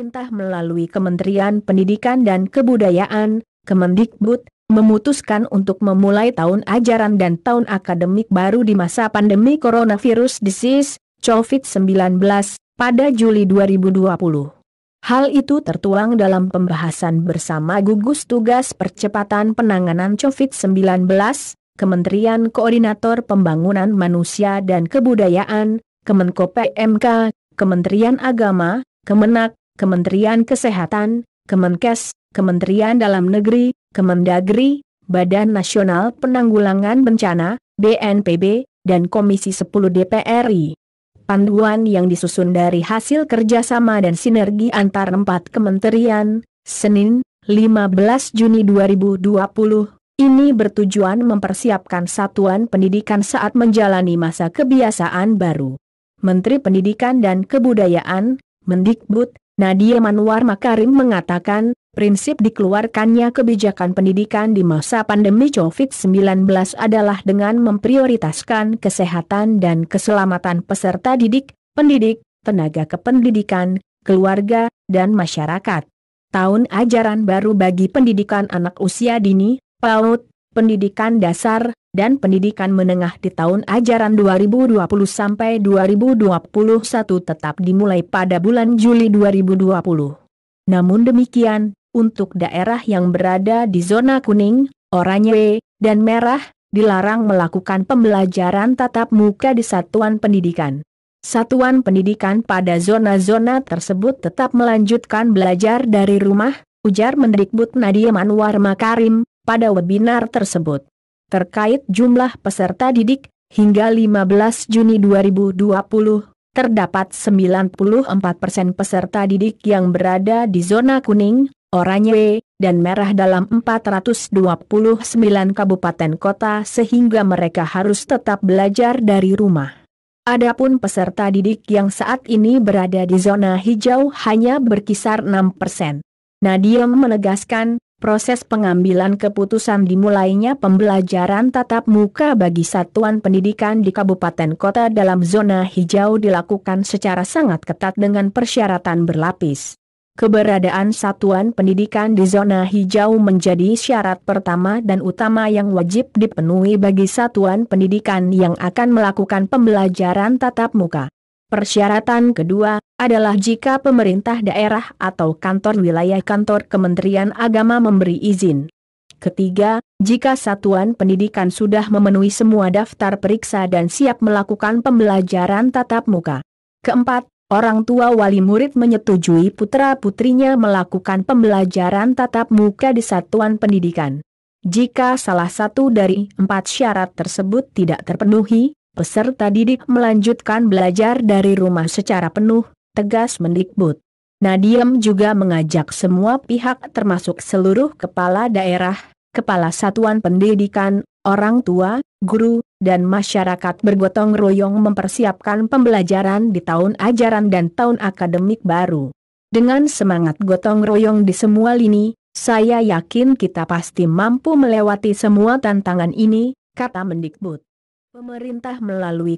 Pemerintah melalui Kementerian Pendidikan dan Kebudayaan, Kemendikbud, memutuskan untuk memulai tahun ajaran dan tahun akademik baru di masa pandemi coronavirus disease, COVID-19, pada Juli 2020. Hal itu tertuang dalam pembahasan bersama gugus tugas percepatan penanganan COVID-19, Kementerian Koordinator Pembangunan Manusia dan Kebudayaan, Kemenko PMK, Kementerian Agama, Kemenak, Kementerian Kesehatan, Kemenkes, Kementerian Dalam Negeri, Kemendagri, Badan Nasional Penanggulangan Bencana, BNPB, dan Komisi 10 DPR RI. Panduan yang disusun dari hasil kerjasama dan sinergi antar 4 kementerian, Senin, 15 Juni 2020, ini bertujuan mempersiapkan satuan pendidikan saat menjalani masa kebiasaan baru. Menteri Pendidikan dan Kebudayaan, Mendikbud, Nadiem Anwar Makarim mengatakan, prinsip dikeluarkannya kebijakan pendidikan di masa pandemi COVID-19 adalah dengan memprioritaskan kesehatan dan keselamatan peserta didik, pendidik, tenaga kependidikan, keluarga, dan masyarakat. Tahun ajaran baru bagi pendidikan anak usia dini, PAUD, pendidikan dasar, dan pendidikan menengah di tahun ajaran 2020 sampai 2021 tetap dimulai pada bulan Juli 2020. Namun demikian, untuk daerah yang berada di zona kuning, oranye, dan merah, dilarang melakukan pembelajaran tatap muka di satuan pendidikan. Satuan pendidikan pada zona-zona tersebut tetap melanjutkan belajar dari rumah, ujar Mendikbud Nadiem Anwar Makarim pada webinar tersebut. Terkait jumlah peserta didik, hingga 15 Juni 2020, terdapat 94% peserta didik yang berada di zona kuning, oranye, dan merah dalam 429 kabupaten kota sehingga mereka harus tetap belajar dari rumah. Adapun peserta didik yang saat ini berada di zona hijau hanya berkisar 6%. Nadiem menegaskan, proses pengambilan keputusan dimulainya pembelajaran tatap muka bagi satuan pendidikan di kabupaten kota dalam zona hijau dilakukan secara sangat ketat dengan persyaratan berlapis. Keberadaan satuan pendidikan di zona hijau menjadi syarat pertama dan utama yang wajib dipenuhi bagi satuan pendidikan yang akan melakukan pembelajaran tatap muka. Persyaratan kedua adalah jika pemerintah daerah atau kantor wilayah kantor Kementerian Agama memberi izin. Ketiga, jika satuan pendidikan sudah memenuhi semua daftar periksa dan siap melakukan pembelajaran tatap muka. Keempat, orang tua wali murid menyetujui putra-putrinya melakukan pembelajaran tatap muka di satuan pendidikan. Jika salah satu dari 4 syarat tersebut tidak terpenuhi, peserta didik melanjutkan belajar dari rumah secara penuh, tegas Mendikbud. Nadiem juga mengajak semua pihak termasuk seluruh kepala daerah, kepala satuan pendidikan, orang tua, guru, dan masyarakat bergotong royong mempersiapkan pembelajaran di tahun ajaran dan tahun akademik baru. Dengan semangat gotong royong di semua lini, saya yakin kita pasti mampu melewati semua tantangan ini, kata Mendikbud. Pemerintah melalui